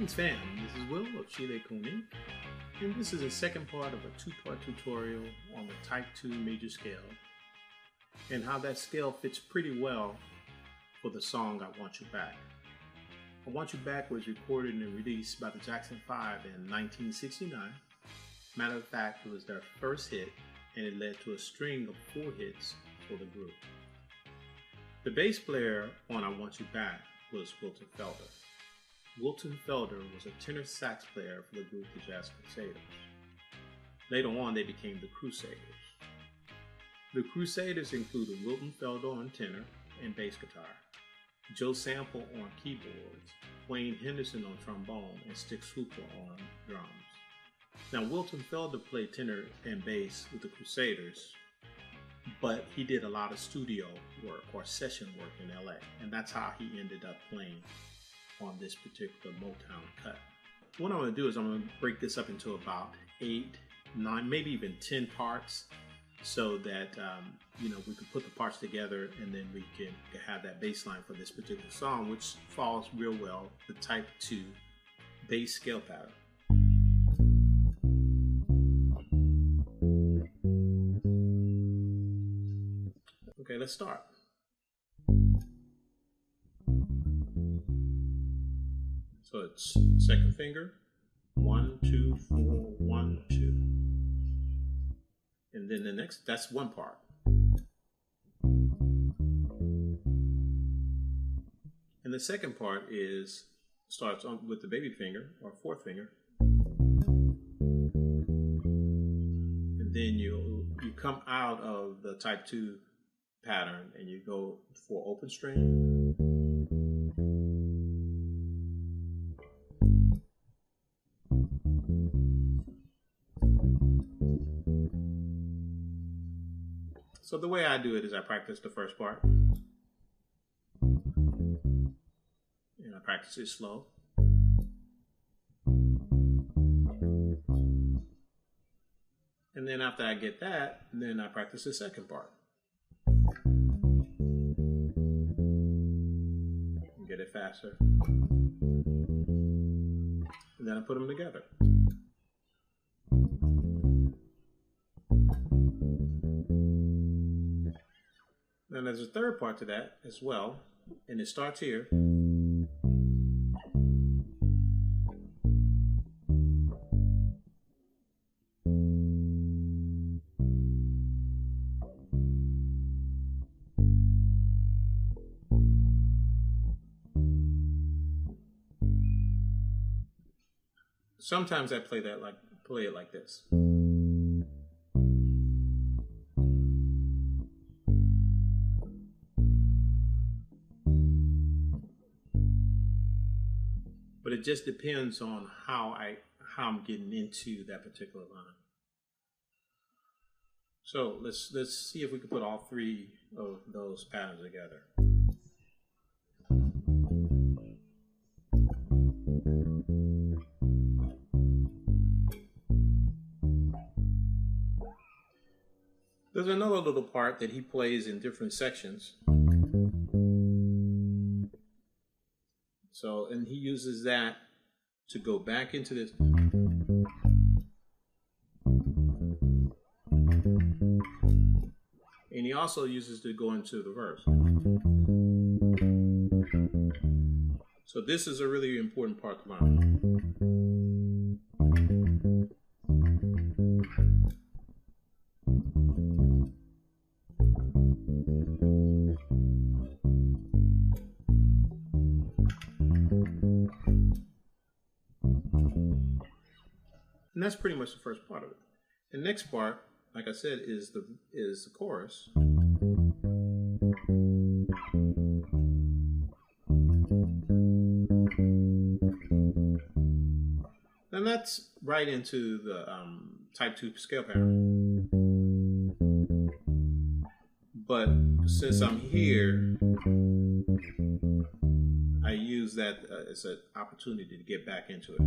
Greetings fam, this is Wil of Silekun Inc. And this is the second part of a two-part tutorial on the Type 2 major scale and how that scale fits pretty well for the song I Want You Back. I Want You Back was recorded and released by the Jackson 5 in 1969. Matter of fact, it was their first hit and it led to a string of 4 hits for the group. The bass player on I Want You Back was Wilton Felder. Wilton Felder was a tenor sax player for the group the Jazz Crusaders. Later on, they became the Crusaders. The Crusaders included Wilton Felder on tenor and bass guitar, Joe Sample on keyboards, Wayne Henderson on trombone, and Stix Hooper on drums. Now, Wilton Felder played tenor and bass with the Crusaders, but he did a lot of studio work or session work in LA, and that's how he ended up playing on this particular Motown cut. What I'm going to do is I'm going to break this up into about 8, 9, maybe even 10 parts so that we can put the parts together and then we can have that bass line for this particular song, which falls real well the Type 2 bass scale pattern. Okay, let's start. So it's second finger, 1, 2, 4, 1, 2. And then the next, that's one part. And the second part starts with the baby finger or fourth finger. And then you come out of the Type 2 pattern and you go for open string. So the way I do it is I practice the first part, and I practice it slow. And then after I get that, then I practice the second part. Get it faster. And then I put them together. Then there's a third part to that as well, and it starts here. Sometimes I play it like this. But it just depends on how I'm getting into that particular line. So let's see if we can put all 3 of those patterns together. There's another little part that he plays in different sections. So, and he uses that to go back into this. And he also uses to go into the verse. So this is a really important part to learn. And that's pretty much the first part of it. The next part, like I said, is the chorus. And that's right into the Type 2 scale pattern. But since I'm here, I use that as an opportunity to get back into it.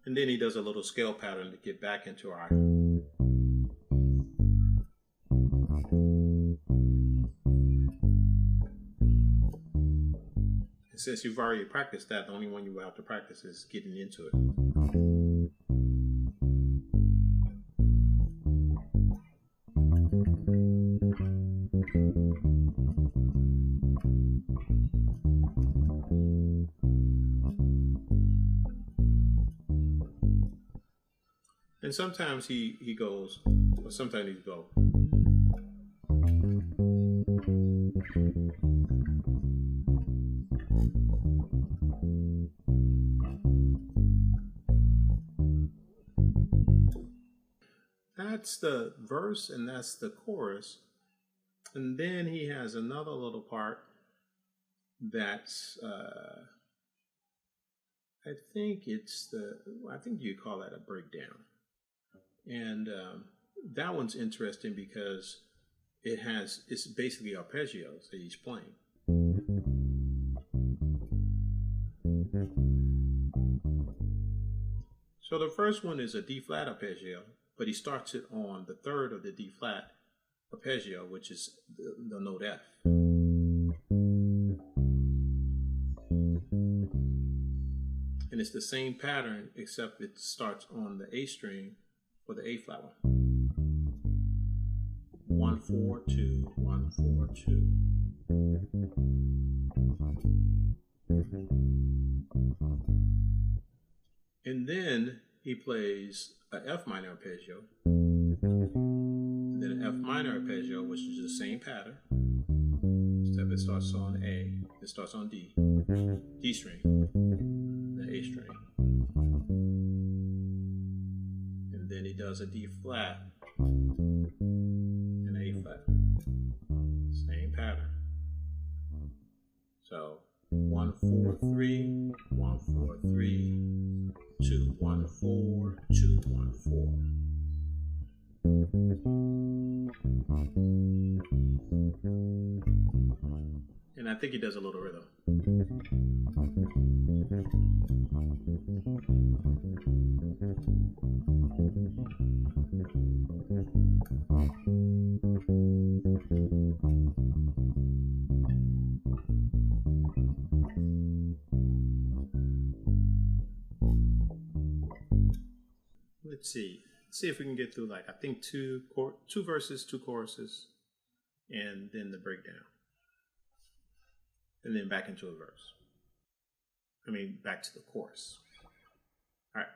And then he does a little scale pattern to get back into our. Since you've already practiced that, the only one you will have to practice is getting into it. And sometimes he goes, or sometimes he goes. That's the verse and that's the chorus. And then he has another little part that's, I think you call that a breakdown. And that one's interesting because it's basically arpeggios that he's playing. So the first one is a D flat arpeggio, but he starts it on the third of the D flat arpeggio, which is the note F. And it's the same pattern, except it starts on the A string for the A flat one. 1 4 2 1 4 2. And then he plays an F minor arpeggio, and then an F minor arpeggio, which is the same pattern, except it starts on A, it starts on D, D string, the A string, and then he does a D flat and A flat, same pattern. So 1 4 3 1 4 3 2 1 4 2 1 4. And I think he does a little rhythm. Let's see if we can get through, like, I think two verses, 2 choruses, and then the breakdown, and then back into a verse. I mean, back to the chorus. All right.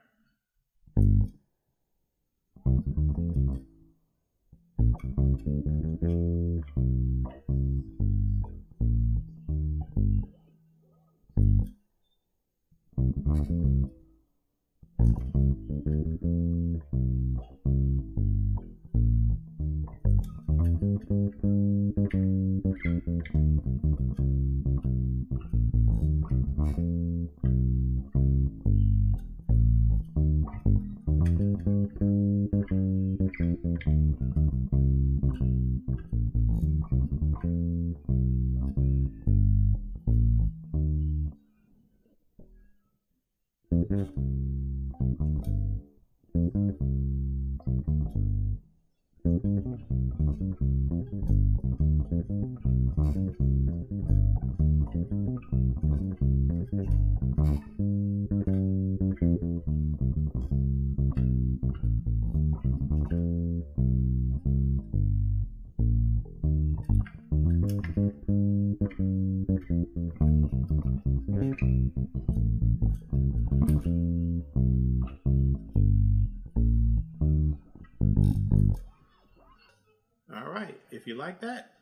All right, if you like that,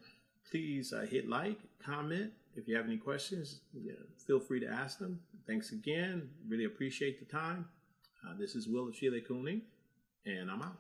please hit like, comment. If you have any questions, feel free to ask them. Thanks again. Really appreciate the time. This is Wil of Silekun Inc, and I'm out.